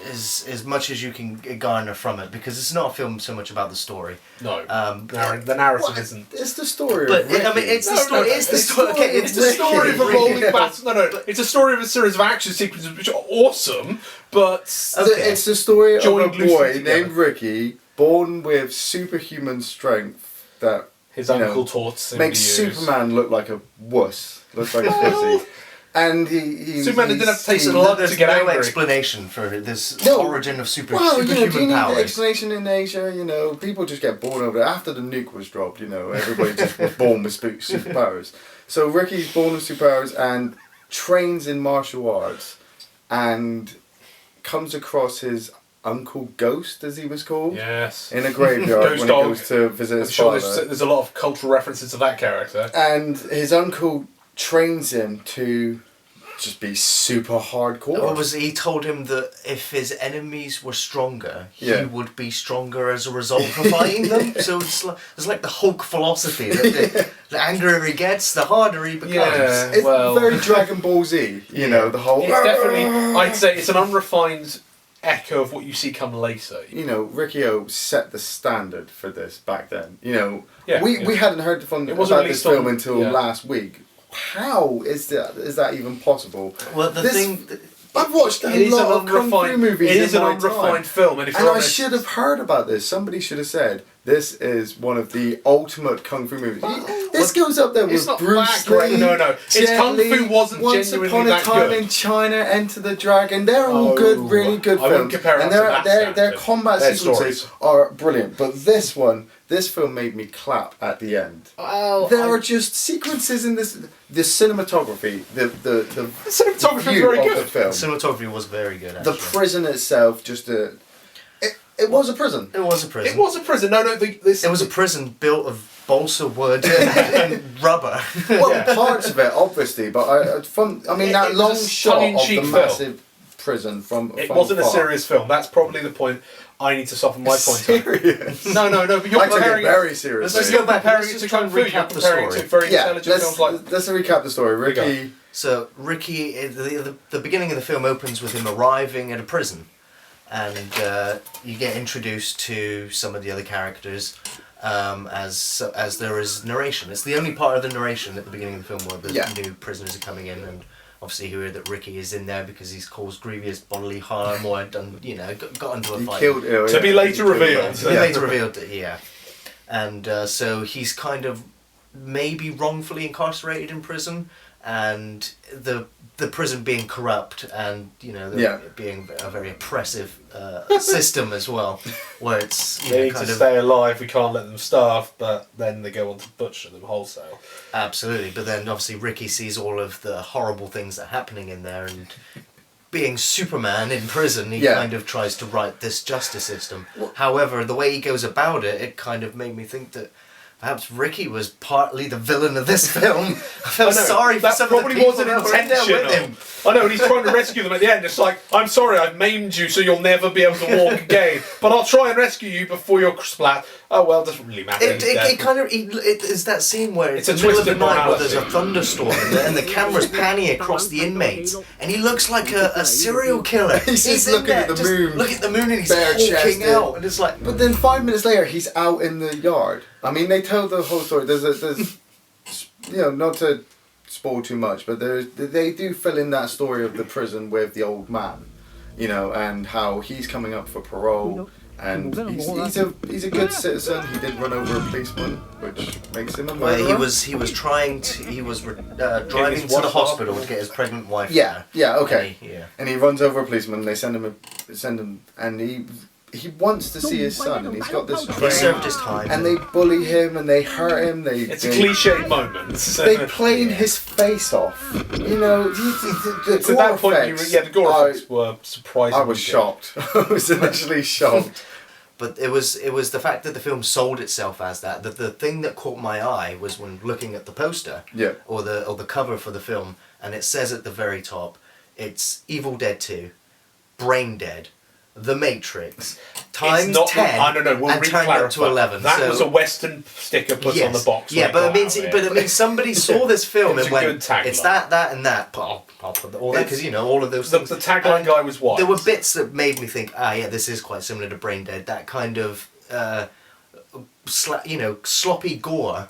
as much as you can garner from it, because it's not a film so much about the story. No, the narrative isn't. It's the story. But of Ricky. I mean, it's the story. It's the story. Okay, It's the story of a rolling battle. No. It's a story of a series of action sequences which are awesome, but it's the story of a Joined loosely boy together. named Ricky, born with superhuman strength that his uncle taught him makes to use. Superman look like a wuss, looks like a pussy. And Superman didn't have to take So blood there's to get no angry. explanation for this origin of Well, do you superhuman need the powers. explanation in Asia? People just get born over there. After the nuke was dropped, everybody just was born with superpowers. So Ricky's born with superpowers and trains in martial arts and comes across his Uncle Ghost, as he was called. Yes. In a graveyard Ghost when dog. he goes to visit I'm his sure father. there's a lot of cultural references to that character. And his uncle trains him to just be super hardcore. Or was he told him that if his enemies were stronger, he would be stronger as a result of fighting them? So it's like the Hulk philosophy that the angrier he gets, the harder he becomes. Yeah. It's Well- very Dragon Ball Z, the whole... It's definitely, I'd say it's an unrefined echo of what you see come later. Riki-Oh set the standard for this back then. Yeah, we hadn't heard It wasn't about this released film on- until yeah. last week. How is that even possible? Well, I've watched a It is lot an of Kung Fu unrefined. movies It is in an my unrefined time. film, and if And you're I honest, should have heard about this. Somebody should have said, this is one of the ultimate Kung Fu movies. This goes up there it's with not Bruce that great. Lee. No. It's Jet Kung Li, Fu wasn't Once genuinely Upon a that Time good. in China, Enter the Dragon. They're all Oh, good, really good I wouldn't films. compare it and up to that their standard. combat Their sequences stories. are brilliant. But this film made me clap at the end. There are just sequences in this. The cinematography, the cinematography was view very of good. the film. cinematography was very good. The Actually. prison itself, it was a prison. It was a prison. It was a prison. No. It was a prison built of balsa wood and rubber. Well, parts of it, obviously, but that was long a shot of the tongue-in-cheek film. massive prison from. It from wasn't a far. serious film. That's probably the point I need to soften my point on. Serious. No. But you're I took it comparing very seriously. Let's go back. Comparing Let's it just to try Kung and Fu. You're recap the comparing it story. to very Yeah, intelligent films like. let's recap the story. we go. Ricky. So Ricky, the beginning of the film opens with him arriving at a prison, and you get introduced to some of the other characters as there is narration. It's the only part of the narration at the beginning of the film where the new prisoners are coming in, and obviously you hear that Ricky is in there because he's caused grievous bodily harm or done, got into a fight. To be later revealed. To be later revealed that, and so he's kind of maybe wrongfully incarcerated in prison, and the prison being corrupt and being a very oppressive system as well, where it's They need to stay alive. We can't let them starve, but then they go on to butcher them wholesale. Absolutely, but then obviously Ricky sees all of the horrible things that are happening in there, and being Superman in prison, he kind of tries to right this justice system. However, the way he goes about it, it kind of made me think that perhaps Ricky was partly the villain of this film. I felt sorry for some of the people that were in there with him. I know, and he's trying to rescue them at the end. It's like, I'm sorry, I've maimed you so you'll never be able to walk again, but I'll try and rescue you before you're splat. Oh well, it doesn't really matter. It is that scene where it's It's the a middle of the twisted night where there's a morality. thunderstorm and the camera's panning across the inmates, and he looks like a serial killer. He's just in looking there, at the just moon, look at the moon, and he's bare-chested. hulking out, and it's like. But then 5 minutes later, he's out in the yard. I mean, they tell the whole story. There's not to spoil too much, but they do fill in that story of the prison with the old man, and how he's coming up for parole. And he's a good citizen. He did run over a policeman, which makes him a murderer. He was driving to the hospital to get his pregnant wife. Yeah, okay. Yeah. And he runs over a policeman. They send him, and he wants to see his son, and he's got this He train, served his time. and they bully him and they hurt him. It's a cliched moment. They plane his face off. The So at that point, the gore effects were surprisingly I was good. shocked. I was initially shocked. But it was the fact that the film sold itself as that. The thing that caught my eye was when looking at the poster, or the cover for the film, and it says at the very top, it's Evil Dead 2, Brain Dead, The Matrix, times 10 I don't know. We'll and turned up to 11. That so, was a Western sticker put on the box. Yeah, but it means somebody saw this film and went, it's that, and that. But I'll put all that because all of those things. The tagline guy was white. There were bits that made me think, this is quite similar to Brain Dead. That kind of, sloppy gore,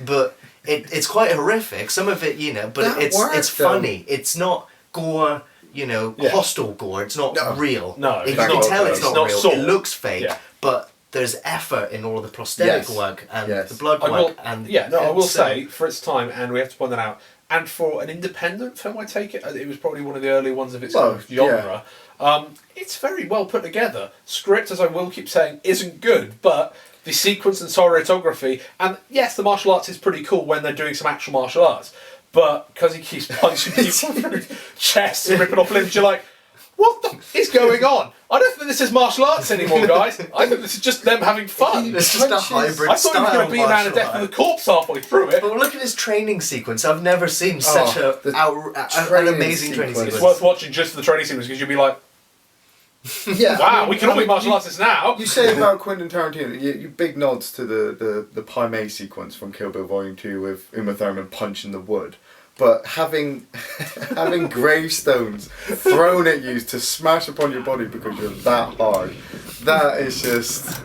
but it's quite horrific. Some of it, but it's funny. It's not gore. Hostile gore. It's not real. No, you can tell it's not real. Saw. It looks fake, but there's effort in all of the prosthetic work and the blood work. I will say, for its time, and we have to point that out, and for an independent film, I take it, it was probably one of the early ones of its genre. It's very well put together. Script, as I will keep saying, isn't good, but the sequence and cinematography, and yes, the martial arts is pretty cool when they're doing some actual martial arts. But because he keeps punching people through chests and ripping off limbs, you're like, what the is going on? I don't think this is martial arts anymore, guys. I think this is just them having fun. It's just a hybrid I thought he was going to be around a death of the corpse halfway through it. But look at his training sequence. I've never seen such an amazing training sequence. It's worth watching just for the training sequence because you'll be like, wow, we can all be martial artists now. You say about Quentin Tarantino, you big nods to the Pai Mei sequence from Kill Bill Volume 2 with Uma Thurman punching the wood. But having gravestones thrown at you to smash upon your body because you're that hard, that is just...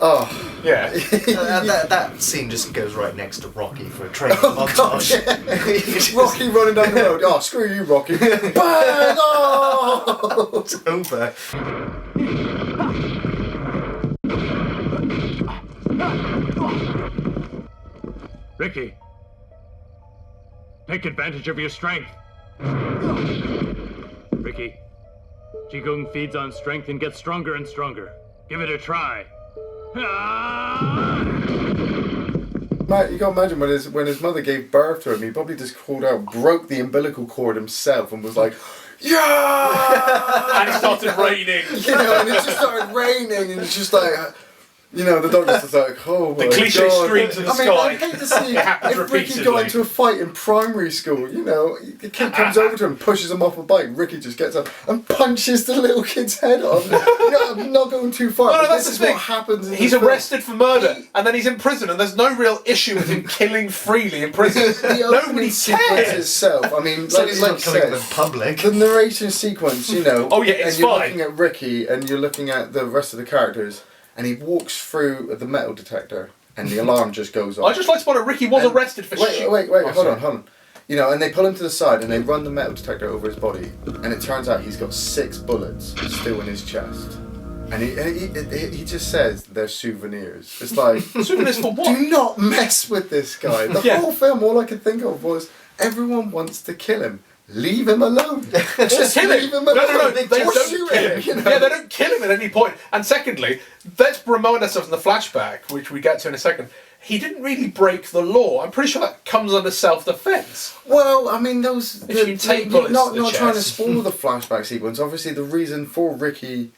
Oh. Yeah. That scene just goes right next to Rocky for a training montage. Yeah. Rocky running down the road. Oh, screw you, Rocky. Bang! Oh! It's over. Ricky, take advantage of your strength. Ricky, Qigong feeds on strength and gets stronger and stronger. Give it a try. Matt, you can't imagine when his mother gave birth to him, he probably just called out, broke the umbilical cord himself and was like, yeah! And it started raining. And it just started raining and it's just like... the doctor's just like, oh my God. The cliche screams in the sky. I hate to see if Ricky got into a fight in primary school, the kid comes over to him, pushes him off a bike, Ricky just gets up and punches the little kid's head off. I'm not going too far, but this is what happens in He's arrested for murder, and then he's in prison, and there's no real issue with him killing freely in prison. Nobody cares. Itself, I mean, like you said, in public. The narration sequence, Oh yeah, it's and you're fine. looking at Ricky, and you're looking at the rest of the characters, and he walks through the metal detector, and the alarm just goes off. I just like to point out Ricky was arrested for shit. Wait, hold on. And they pull him to the side, and they run the metal detector over his body, and it turns out he's got 6 bullets still in his chest. And he just says they're souvenirs. It's like... Souvenirs for what? Do not mess with this guy. The whole film, all I could think of was, everyone wants to kill him. Leave him alone. Just leave him alone. No, they don't kill him. Yeah, they don't kill him at any point. And secondly, let's remind ourselves in the flashback, which we get to in a second, he didn't really break the law. I'm pretty sure that comes under self-defense. Well, I mean, not trying to spoil the flashback sequence. Obviously, the reason for Ricky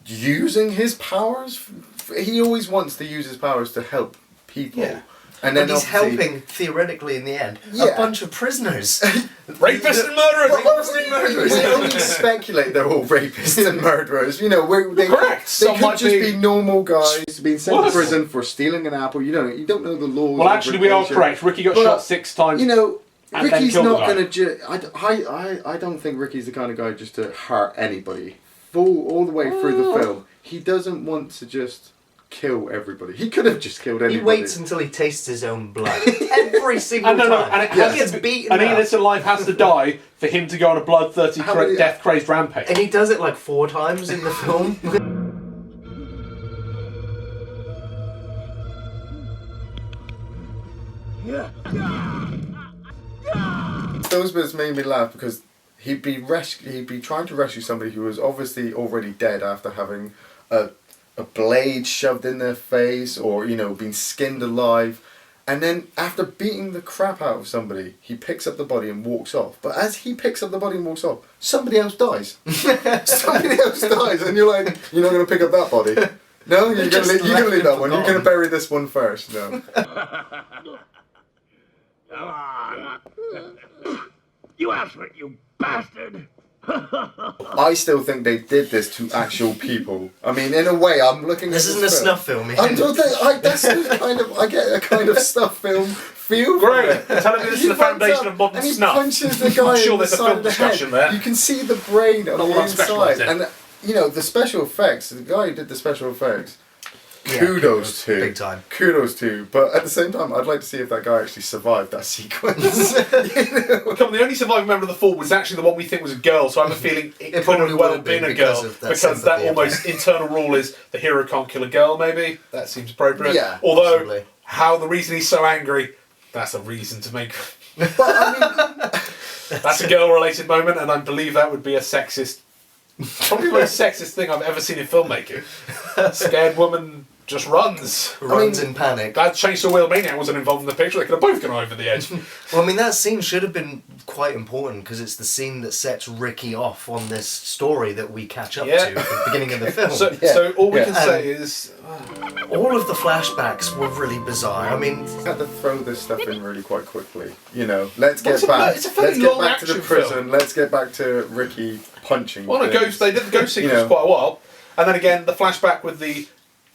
using his powers, he always wants to use his powers to help people. Yeah. And then he's helping, theoretically, in the end, a bunch of prisoners. Rapists and murderers! They only speculate they're all rapists and murderers. Correct. They could just be normal guys being sent to prison for stealing an apple. You don't know the law. Well, actually, we are correct. Ricky got shot 6 times. Ricky's not going to... I don't think Ricky's the kind of guy just to hurt anybody. All the way through the film. He doesn't want to just... kill everybody. He could have just killed anybody. He waits until he tastes his own blood. Every single time. And he gets beaten. And Ian alive has to die for him to go on a bloodthirsty, death-crazed rampage. And he does it like 4 times in the film. Those bits made me laugh because he'd be trying to rescue somebody who was obviously already dead after having a blade shoved in their face or, being skinned alive. And then after beating the crap out of somebody, he picks up the body and walks off. But as he picks up the body and walks off, somebody else dies. Somebody else dies. And you're like, you're not going to pick up that body? No? You're going to leave that one. You're going to bury this one first. No. Come on. You asked for it, you bastard. I still think they did this to actual people. I mean, in a way, I'm looking This at isn't a snuff film. I'm not, that's the kind of, I get a kind of snuff film feel. Great. Tell me this is the foundation of modern and he snuff. punches the guy I'm sure in the there's a side film of the discussion head. there. You can see the brain on Not the what I'm specialised inside. in. And, you know, the special effects, the guy who did the special effects, Yeah, kudos to. big time. Kudos to. But at the same time, I'd like to see if that guy actually survived that sequence. Come on, the only surviving member of the Fall was actually the one we think was a girl, so I have a feeling it could probably have well would have been been a girl. because of that Because that sympathy almost internal rule is the hero can't kill a girl, maybe. That seems appropriate. Yeah, although, possibly. how the reason he's so angry, that's a reason to make. But I mean, That's a girl-related moment, and I believe that would be a sexist. Probably the most sexist thing I've ever seen in filmmaking. Scared woman just runs. Runs in panic. Glad Chainsaw Wheel Maniac wasn't involved in the picture. They could have both gone over the edge. Well, I mean, that scene should have been quite important because it's the scene that sets Ricky off on this story that we catch up to at the beginning of the film. So all we Yeah. can say is. All of the flashbacks were really bizarre. I mean, I had to throw this stuff in really quite quickly. You know, let's get It's a- back. it's a fairly Let's get long back to the action prison. film. Let's get back to Ricky punching. Well, things. they did the ghost sequence know. for quite a while, and then again the flashback with the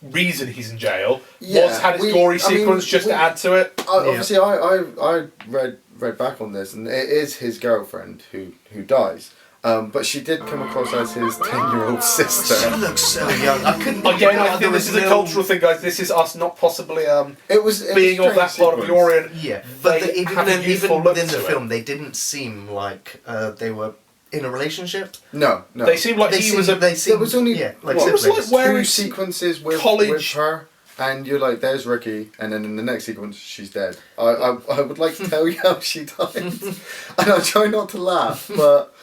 reason he's in jail had its gory sequence just to add to it. Obviously, I read back on this, and it is his girlfriend who dies. But she did come across as his 10-year-old sister. she looks so young. I couldn't. Again, I think this is a cultural thing, guys. This is us not possibly It was being of that part of the Orient. Yeah, They but have a youthful even look within the to it. film, they didn't seem like they were in a relationship. No. They seemed like They he seemed, was a. they seemed, There was only like what, It was like siblings. where two it's sequences with college- her, and you're like, "There's Ricky," and then in the next sequence, she's dead. I would like to tell you how she died, and I try not to laugh, but.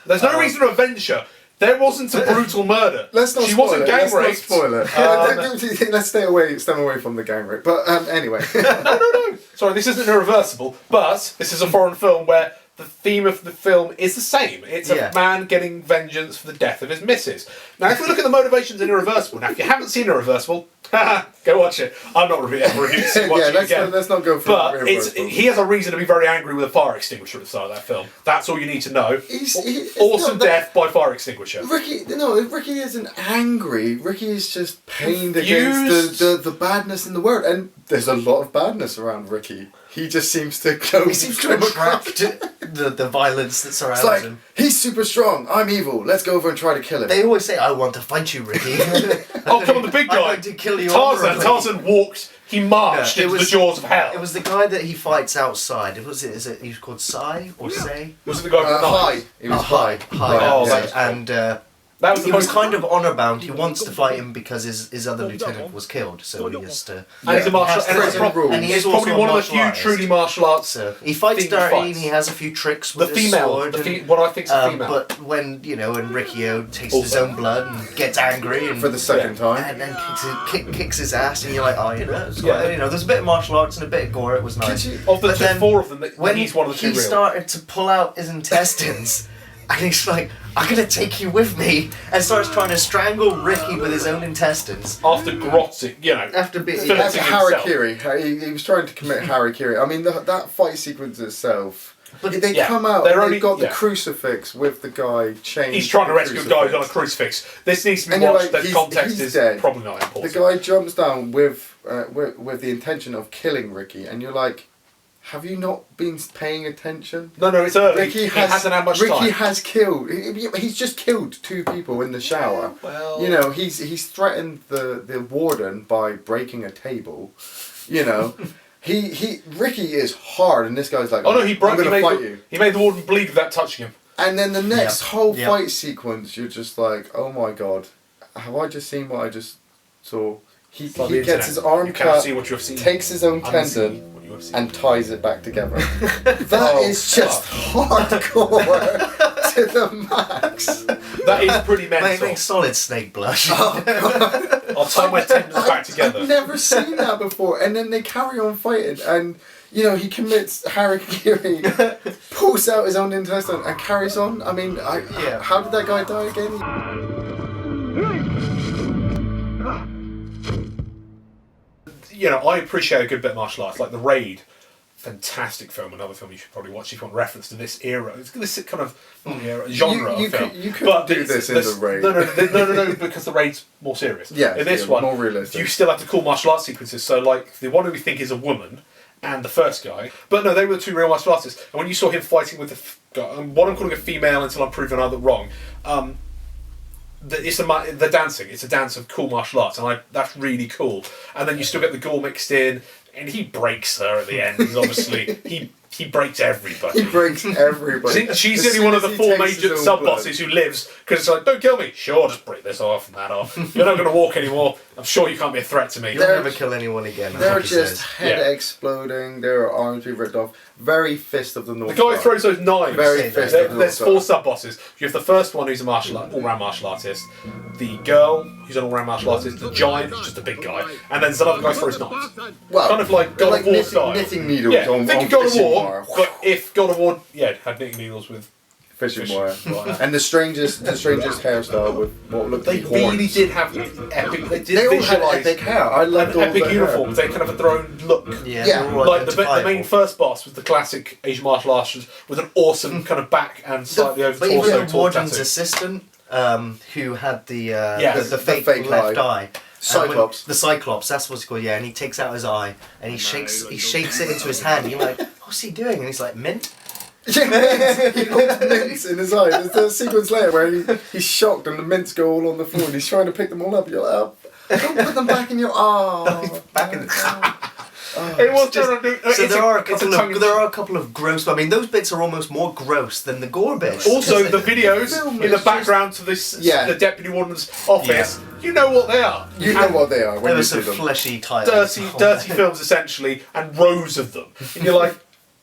There's no reason to avenge her. There wasn't a brutal murder. Let's not She spoil wasn't it. gang Let's not raped. spoil it. Let's stay away from the gang rape. But anyway, No. Sorry, this isn't irreversible, but this is a foreign film where the theme of the film is the same. It's a man getting vengeance for the death of his missus. Now, if we look at the motivations in Irreversible, now if you haven't seen Irreversible, go watch it. I'm not ever reviewing watching it again. let's not go for But Irreversible. he has a reason to be very angry with a fire extinguisher at the start of that film. That's all you need to know. It's Awesome not that- death by fire extinguisher. Ricky isn't angry. Ricky is just pained against the badness in the world, and there's a lot of badness around Ricky. He just seems to go. He seems to attract the violence that surrounds It's like, him. he's super strong. I'm evil. Let's go over and try to kill him. They always say, "I want to fight you, Ricky." Oh, come on, the big I'm guy. going to kill you. Tarzan. honorably. Tarzan walked. He marched Yeah, it into was- the jaws of hell. It was the guy that he fights outside. Is it? He's called Sai or Say? Was it the guy with the High. knife? He was high. Oh, yeah. that's- And That was the he was most. kind of honor bound. He wants to fight him because his other lieutenant was killed, so he has to. And he's a martial has to and it's fight him. probably, And he he's is probably also a one of the martial few artist. truly martial arts. So he fights themed dirty fights. and he has a few tricks The with his female, sword. and, what I think's a female. But when when Riki-Oh tastes his Also. own blood and gets angry and For the second time. and then kicks his ass, and you're like, oh, it's Yeah. quite, there's a bit of martial arts and a bit of gore. It was nice. Of the But two, then four of them, When he's one of the two he real. started to pull out his intestines, and he's like, I'm gonna take you with me, and starts trying to strangle Ricky with his own intestines. After grotting, After being Philip- That's Harikiri. He was trying to commit Harikiri. I mean, that fight sequence itself. But they yeah, come out they're and only- they've got yeah. the crucifix with the guy chained. he's trying to the rescue guys on a crucifix. crucifix. This needs to be And you're watched. like, The he's- context he's is dead. probably not The important. guy jumps down with the intention of killing Ricky, and you're like, have you not been paying attention? No, it's early. Ricky he hasn't had much Ricky time. has killed. He's just killed 2 people in the shower. Well, You know, he's threatened the warden by breaking a table. You know, Ricky is hard, and this guy's like, oh no, he broke. I'm gonna fight you. He made the warden bleed without touching him. And then the next whole Yep. fight sequence, you're just like, oh my god, have I just seen what I just saw? He It's like the gets his internet. arm You cannot cut, see what you have seen. takes his own Unsee tendon, what you have seen. and ties it back together. That Oh, is just hardcore to the max. That is pretty mental. Makes Solid Snake blush. I'll tie my tendons back together. I've never seen that before. And then they carry on fighting, and you know he commits Harikiri, pulls out his own intestine, and carries on. I mean, how did that guy die again? You know, I appreciate a good bit of martial arts, like the Raid. fantastic film. Another film you should probably watch if you want reference to this era. It's this kind of genre of film. You could do this in the Raid. No, because the Raid's more serious. Yeah, in this one, more realistic. you still have the cool martial arts sequences. So, like the one who we think is a woman and the first guy, but no, they were the two real martial artists. And when you saw him fighting with the what I'm calling a female until I'm proven either wrong. It's the dancing. It's a dance of cool martial arts, and that's really cool. And then you still get the gore mixed in, and he breaks her at the end. He's obviously he breaks everybody. He breaks everybody. She's the only one of the four major sub bosses who lives because it's like, don't kill me. Sure, just break this off and that off. You're not going to walk anymore. I'm sure you can't be a threat to me. You'll never kill anyone again. They're just head exploding. Their arms being ripped off. Very Fist of the North. The guy throws those knives. Very Fist of the North. There's four sub bosses. You have the first one who's a all-round martial artist. The girl who's an all-round martial artist. The giant who's just a big guy. And then there's another guy who throws knives. Well, kind of like God of War style. Knitting needles on think of God of War, but if God of War, had knitting needles with fishing wire. And the strangest hairstyle with what looked like horns. They really did have epic. They all had epic hair. I loved all epic their uniforms. hair. They kind of had their own look. Yeah. Like the main first boss was the classic Asian martial artist with an awesome kind of back and slightly over But torso. even the warden's assistant, who had the fake left eye. Cyclops. The Cyclops, that's what's called, yeah, and he takes out his eye and he shakes it into his hand and you're like, what's he doing? And he's like, mint? Yeah, he puts mints in his eye. There's a sequence later where he's shocked and the mints go all on the floor and he's trying to pick them all up. You're like, oh, don't put them back in your back in the it was just, so there are a couple of gross. I mean, those bits are almost more gross than the gore bits. Also, the videos in the background to this, the deputy warden's office. Yeah. You know what they are. You know what they are. When there you were see some them. fleshy titles. Dirty films essentially, and rows of them. And you're like,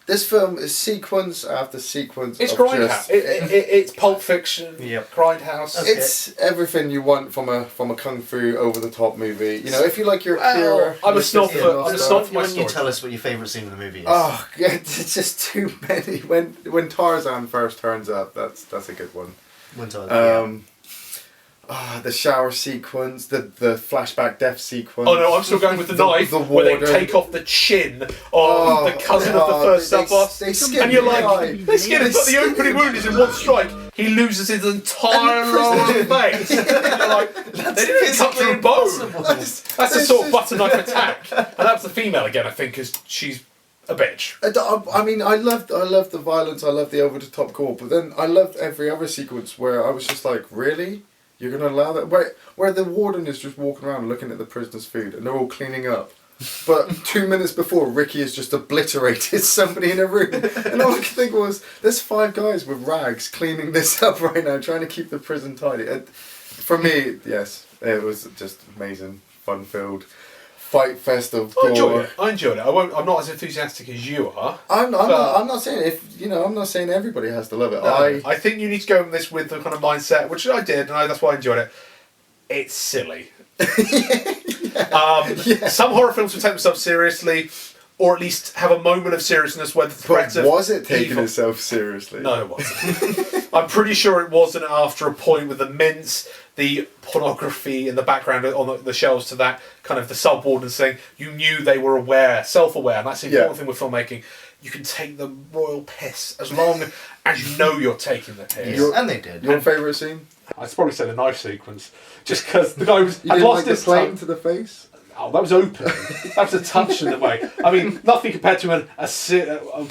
this film is sequence after sequence. It's Grindhouse. It's Pulp Fiction. Yep. Grindhouse. Okay. It's everything you want from a kung fu over the top movie. You know, if you like your pure. I'm a snob for my story. You tell us what your favourite scene in the movie is. Oh, it's just too many. When Tarzan first turns up, that's a good one. When Tarzan. The shower sequence, the flashback death sequence. Oh no, I'm still going with the knife where they take off the chin of the cousin of the first sub-boss. And you're like, they skin him, but the opening wound is in one strike. He loses his entire lower face. You're like, they didn't cut through bone. That's a sort of butter knife attack. And that's the female again, I think, because she's a bitch. I mean, I loved the violence, I loved the over-the-top gore, but then I loved every other sequence where I was just like, really? You're going to allow that? Where the warden is just walking around looking at the prisoners' food and they're all cleaning up. But 2 minutes before, Riki has just obliterated somebody in a room. And all I could think was, there's 5 guys with rags cleaning this up right now, trying to keep the prison tidy. For me, yes, it was just amazing, fun-filled fight fest of gore. I enjoyed it. I'm not as enthusiastic as you are. I'm not saying I'm not saying everybody has to love it. No, I think you need to go in this with the kind of mindset, which I did, and that's why I enjoyed it. It's silly. Some horror films will take themselves seriously, or at least have a moment of seriousness where the threat of was it taking evil... itself seriously? No, it wasn't. I'm pretty sure it wasn't after a point with the mints, the pornography in the background on the shelves to that kind of the sub-warden thing. You knew they were aware, self-aware, and that's the important thing with filmmaking. You can take the royal piss as long as you know you're taking the piss. And they did. Your favourite scene? I'd probably say the knife sequence, just because the guy had lost like his plane to the face. Oh, that was open. That was a touch in a way. I mean, nothing compared to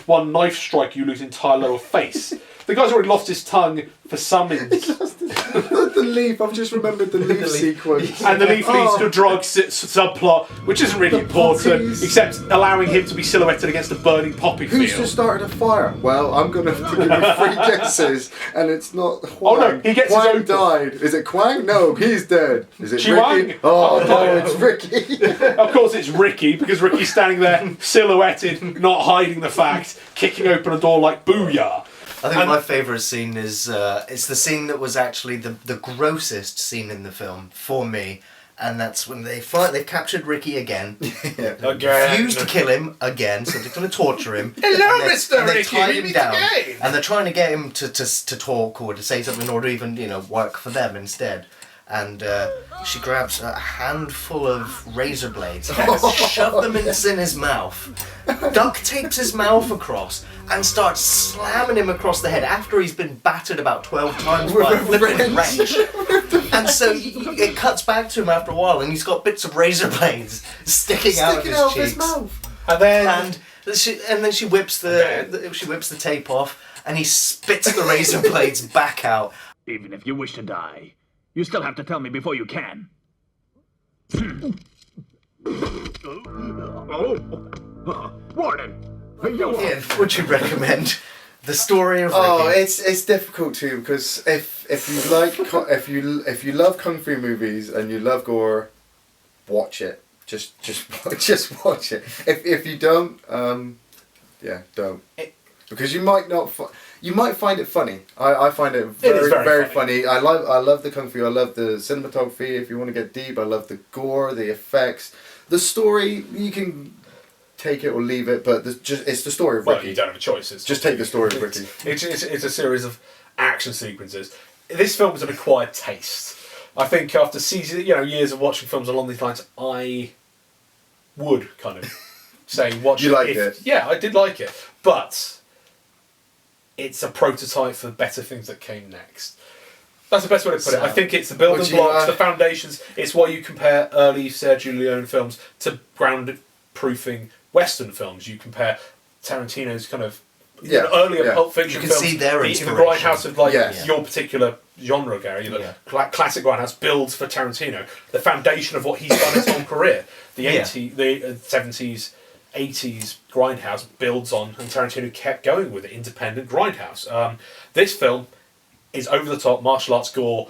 one knife strike you lose entire lower face. The guy's already lost his tongue for summons. The leaf, I've just remembered the leaf sequence. And the leaf leads to a drug subplot, which isn't really important, except allowing him to be silhouetted against a burning poppy field. Who's just started a fire? Well, I'm going to have to give you 3 guesses, and it's not Huang. Oh no, he gets Huang his own. died. Is it Kwang? No, he's dead. Is it Chi-Wang? Riki? Oh no, it's Riki. Of course it's Riki, because Ricky's standing there, silhouetted, not hiding the fact, kicking open a door like booyah. I think my favourite scene is it's the scene that was actually the grossest scene in the film for me, and that's when they've captured Riki again. Again. Refused to kill him again, so they're going to torture him. Hello, Mr. And they Riki, tied we him meet down, again. and they're trying to get him to talk or to say something in order to even work for them instead. and she grabs a handful of razor blades, shoves them in his mouth, duct tapes his mouth across, and starts slamming him across the head after he's been battered about 12 times by a flipping wrench. And so it cuts back to him after a while, and he's got bits of razor blades sticking out of his cheeks. mouth. And then she whips the tape off, and he spits the razor blades back out. Even if you wish to die, you still have to tell me before you can. Warden! Ian, would you recommend the story of Riki? Oh, it's difficult too, because if you like if you love kung fu movies and you love gore, watch it. Just watch it. If you don't, don't. Because you might not. You might find it funny. I find it very funny. I love the kung fu. I love the cinematography. If you want to get deep, I love the gore, the effects, the story. You can take it or leave it, but it's the story of Riki. Well, you don't have a choice. Just take the story of Riki. It's a series of action sequences. This film is an acquired taste. I think after years of watching films along these lines, I would kind of say watch You liked it? Yeah, I did like it, but it's a prototype for better things that came next. That's the best way to put it. I think it's the building blocks, the foundations. It's why you compare early Sergio Leone films to ground-proofing Western films. You compare Tarantino's kind of earlier Pulp Fiction films. You can see their the inspiration. grindhouse of your particular genre, Gary. The classic grindhouse builds for Tarantino. The foundation of what he's done in his whole career. The 70s, 80s grindhouse builds on, and Tarantino kept going with it. Independent grindhouse. This film is over the top martial arts gore.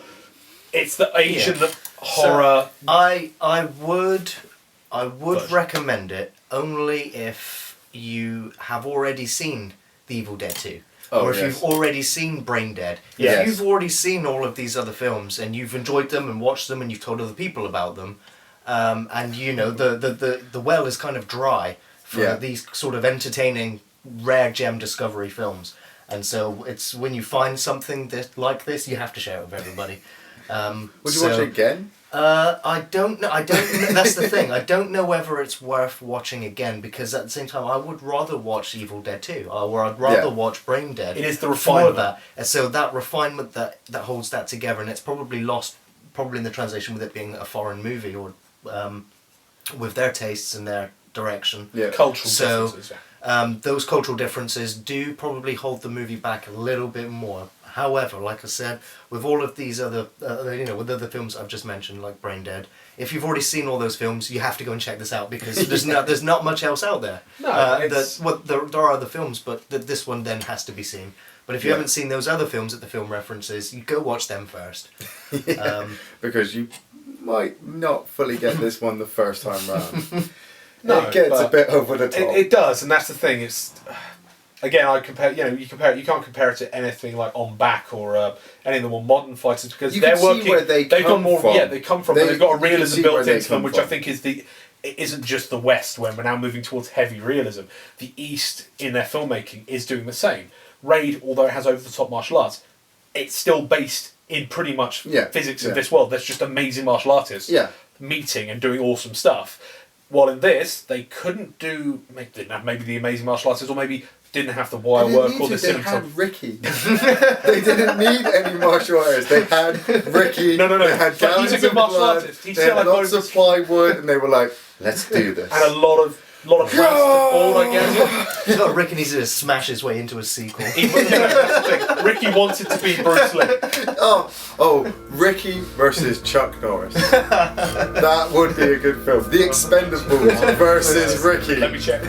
It's the Asian horror. So I would recommend it only if you have already seen The Evil Dead 2. Or if you've already seen Brain Dead. If you've already seen all of these other films and you've enjoyed them and watched them and you've told other people about them, and you know the well is kind of dry for these sort of entertaining rare gem discovery films. And so it's when you find something like this, you have to share it with everybody. Would you watch it again? I don't know. That's the thing. I don't know whether it's worth watching again, because at the same time, I would rather watch Evil Dead 2, or I'd rather watch Brain Dead. It is the refinement. For that. And so that refinement that holds that together, and it's probably lost, in the translation with it being a foreign movie, or with their tastes and their direction. Yeah. Cultural differences. Those cultural differences do probably hold the movie back a little bit more. However, like I said, with all of these other, with other films I've just mentioned, like Brain Dead, if you've already seen all those films, you have to go and check this out, because there's not much else out there. No, there are other films, but this one then has to be seen. But if you haven't seen those other films that the film references, you go watch them first. Because you might not fully get this one the first time round. No, it gets a bit over the top. It does, and that's the thing. It's again, you can't compare it to anything like On Back or any of the more modern fighters, because you they're can working. See where they they've come got more. From. Yeah, they come from. They've got a realism built into them, which from. I think is it isn't just the West, when we're now moving towards heavy realism. The East in their filmmaking is doing the same. Raid, although it has over the top martial arts, it's still based in pretty much physics of this world. There's just amazing martial artists meeting and doing awesome stuff. While in this, they couldn't do, didn't have maybe the amazing martial artists, or maybe didn't have the wire work or the cinematography. They had Riki. They didn't need any martial artists. They had Riki. No. They had He's a good martial artist. They had lots of plywood, and they were like, "Let's do this." And a lot of rounds to board, I guess. He's got Riki needs to smash his way into a sequel. Ricky wanted to be Bruce Lee. Oh, Riki versus Chuck Norris. That would be a good film. The Expendables versus Riki. Let me check.